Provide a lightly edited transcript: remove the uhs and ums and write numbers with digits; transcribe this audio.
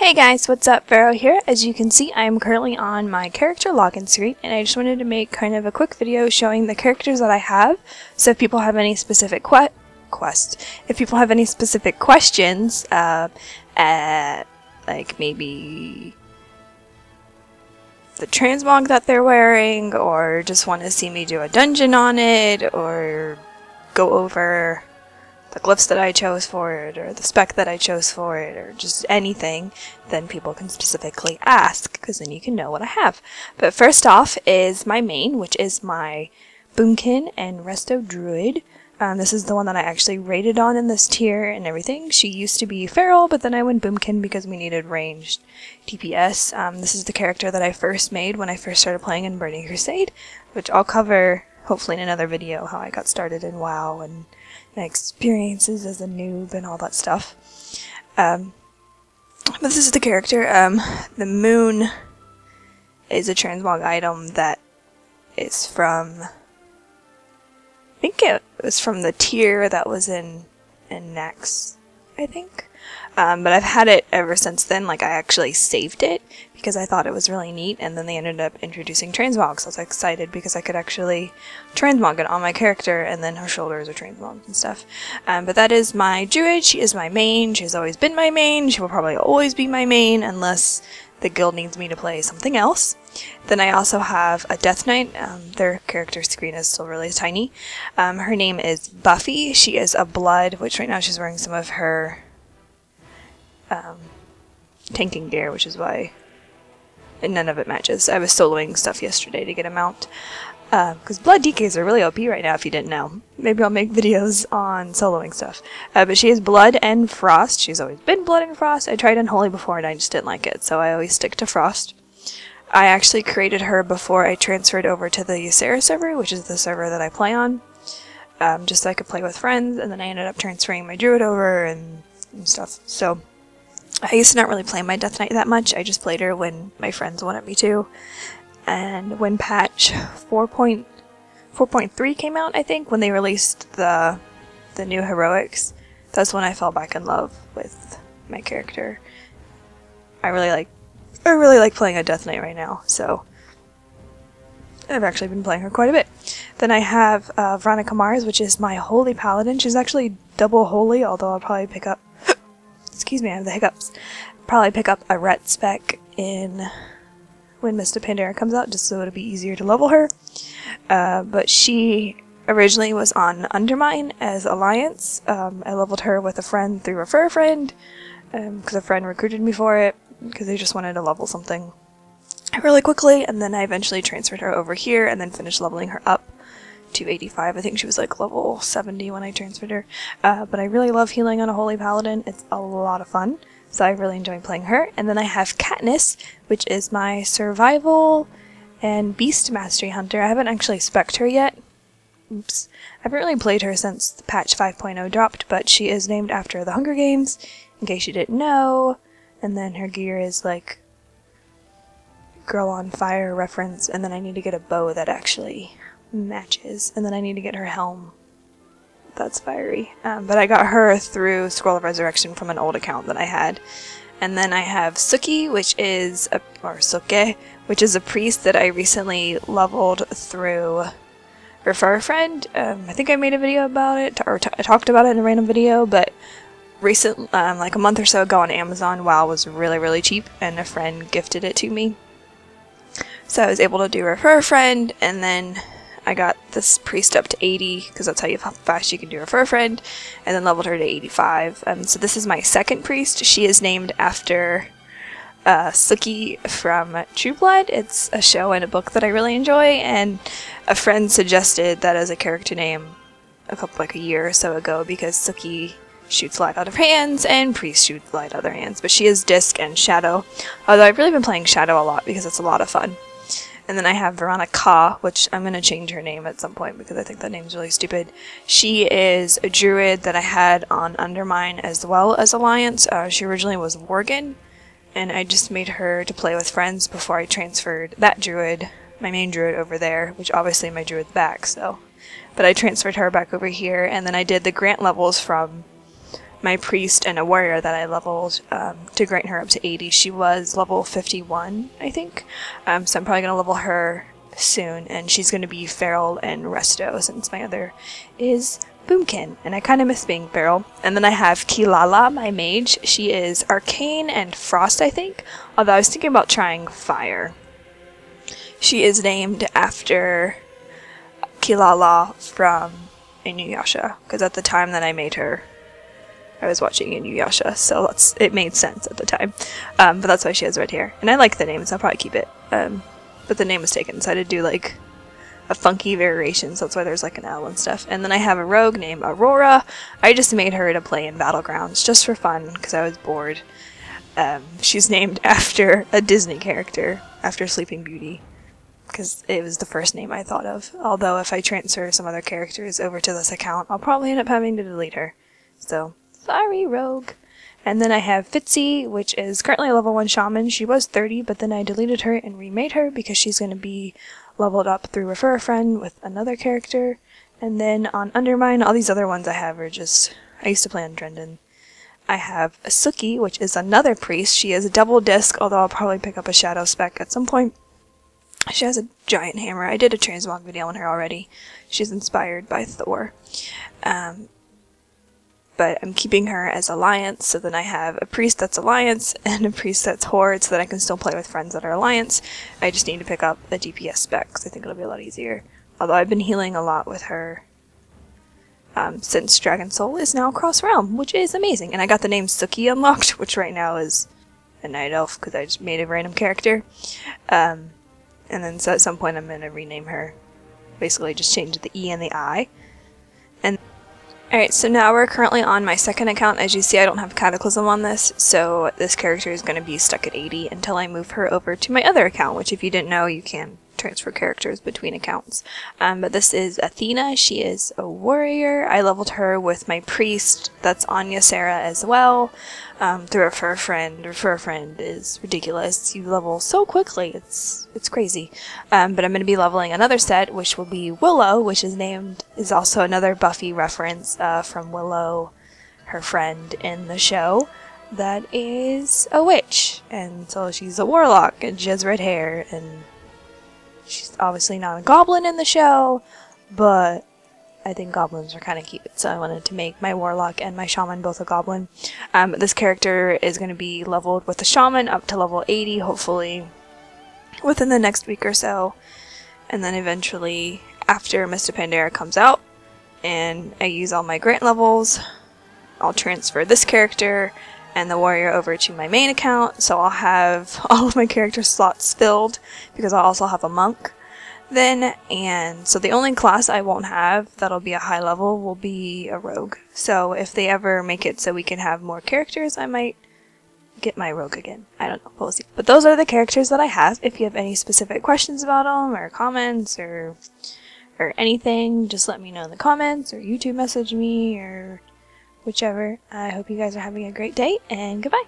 Hey guys, what's up? Vero here. As you can see, I am currently on my character login screen, and I just wanted to make kind of a quick video showing the characters that I have. So if people have any specific questions, like maybe the transmog that they're wearing, or just want to see me do a dungeon on it, or go over the glyphs that I chose for it, or the spec that I chose for it, or just anything, then people can specifically ask, because then you can know what I have. But first off is my main, which is my Boomkin and Resto Druid. This is the one that I actually rated on in this tier and everything. She used to be feral, but then I went Boomkin because we needed ranged DPS. This is the character that I first made when I first started playing in Burning Crusade, which I'll cover hopefully in another video, how I got started in WoW and my experiences as a noob and all that stuff. But this is the character. The moon is a transmog item that is from, I think it was from the tier that was in Nax, I think. But I've had it ever since then. Like, I actually saved it because I thought it was really neat, and then they ended up introducing transmogs. So I was excited because I could actually transmog it on my character, and then her shoulders are transmogged and stuff. But that is my druid. She is my main. She's always been my main. She will probably always be my main unless the guild needs me to play something else. Then I also have a Death Knight. Their character screen is still really tiny. Her name is Buffy. She is a blood, which right now she's wearing some of her tanking gear, which is why none of it matches. I was soloing stuff yesterday to get a mount, because blood DKs are really OP right now, if you didn't know. Maybe I'll make videos on soloing stuff. But she is blood and frost. She's always been blood and frost. I tried unholy before and I just didn't like it, so I always stick to frost. I actually created her before I transferred over to the US-Ysera server, which is the server that I play on, just so I could play with friends, and then I ended up transferring my druid over and stuff. So I used to not really play my Death Knight that much. I just played her when my friends wanted me to. And when patch 4.3 came out, I think, when they released the new heroics, that's when I fell back in love with my character. I really like playing a Death Knight right now, so I've actually been playing her quite a bit. Then I have Veronica Mars, which is my holy paladin. She's actually double holy, although I'll probably pick up excuse me, I have the hiccups. Probably pick up a ret spec in when Mist of Pandora comes out, just so it'll be easier to level her. But she originally was on Undermine as Alliance. I leveled her with a friend through Refer a Friend, because a friend recruited me for it, because they just wanted to level something really quickly, and then I eventually transferred her over here, and then finished leveling her up to 85. I think she was like level 70 when I transferred her. But I really love healing on a Holy Paladin. It's a lot of fun, so I really enjoy playing her. And then I have Katniss, which is my Survival and Beast Mastery Hunter. I haven't actually spec'd her yet. Oops. I haven't really played her since the patch 5.0 dropped, but she is named after the Hunger Games, in case you didn't know. And then her gear is like Girl on Fire reference, and then I need to get a bow that actually matches, and then I need to get her helm that's fiery. But I got her through Scroll of Resurrection from an old account that I had. And then I have Suki, which is Suke, which is a priest that I recently leveled through Refer a Friend. I think I made a video about it, or I talked about it in a random video, but like a month or so ago on Amazon, WoW was really cheap, and a friend gifted it to me. So I was able to do Refer a Friend, and then I got this priest up to 80, because that's how fast you can do Refer a Friend, and then leveled her to 85. So this is my second priest. She is named after Suki from True Blood. It's a show and a book that I really enjoy, and a friend suggested that as a character name a year or so ago, because Suki shoots light out of hands, and priest shoots light out of their hands. But she is Disc and Shadow, although I've really been playing Shadow a lot because it's a lot of fun. And then I have Veronica, which I'm going to change her name at some point because I think that name's really stupid. She is a druid that I had on Undermine as well as Alliance. She originally was Worgen, and I just made her to play with friends before I transferred that druid, my main druid, over there, which obviously my druid's back, so. But I transferred her back over here, and then I did the grant levels from my priest and a warrior that I leveled to grant her up to 80. She was level 51, I think. So I'm probably going to level her soon, and she's going to be feral and resto, since my other is Boomkin, and I kind of miss being feral. And then I have Kilala, my mage. She is arcane and frost, I think, although I was thinking about trying fire. She is named after Kilala from Inuyasha, because at the time that I made her, I was watching Inuyasha, so it made sense at the time. But that's why she has red hair. And I like the name, so I'll probably keep it. But the name was taken, so I had to do like a funky variation, so that's why there's like an L and stuff. And then I have a rogue named Aurora. I just made her to play in Battlegrounds just for fun, because I was bored. She's named after a Disney character, after Sleeping Beauty, because it was the first name I thought of. Although if I transfer some other characters over to this account, I'll probably end up having to delete her. So, sorry, rogue. And then I have Fitzy, which is currently a level 1 shaman. She was 30, but then I deleted her and remade her because she's going to be leveled up through Refer a Friend with another character. And then on Undermine, all these other ones I have are just... I used to play on Drendon. I have a Suki, which is another priest. She is a double disc, although I'll probably pick up a shadow spec at some point. She has a giant hammer. I did a transmog video on her already. She's inspired by Thor. But I'm keeping her as Alliance, so then I have a priest that's Alliance and a priest that's Horde, so that I can still play with friends that are Alliance. I just need to pick up the DPS spec, because I think it'll be a lot easier. Although I've been healing a lot with her since Dragon Soul is now cross-realm, which is amazing. And I got the name Suki unlocked, which right now is a night elf, because I just made a random character. And then so at some point I'm going to rename her. Basically just change the E and the I. And alright, so now we're currently on my second account. As you see, I don't have Cataclysm on this, so this character is going to be stuck at 80 until I move her over to my other account, which if you didn't know, you can transfer characters between accounts. But this is Athena. She is a warrior. I leveled her with my priest that's on US-Ysera as well, through Refer a Friend. Refer a Friend is ridiculous. You level so quickly, it's crazy. But I'm going to be leveling another set, which will be Willow, which is also another Buffy reference from Willow, her friend in the show, that is a witch. And so she's a warlock, and she has red hair, and she's obviously not a goblin in the show, but I think goblins are kind of cute, so I wanted to make my warlock and my shaman both a goblin. This character is going to be leveled with the shaman up to level 80, hopefully within the next week or so. And then eventually, after Mr. Pandera comes out, and I use all my grant levels, I'll transfer this character and the warrior over to my main account, so I'll have all of my character slots filled, because I'll also have a monk then, and so the only class I won't have that'll be a high level will be a rogue. So if they ever make it so we can have more characters, I might get my rogue again. I don't know, we'll see. But those are the characters that I have. If you have any specific questions about them, or comments, or anything, just let me know in the comments, or YouTube message me, or whichever. I hope you guys are having a great day, and goodbye!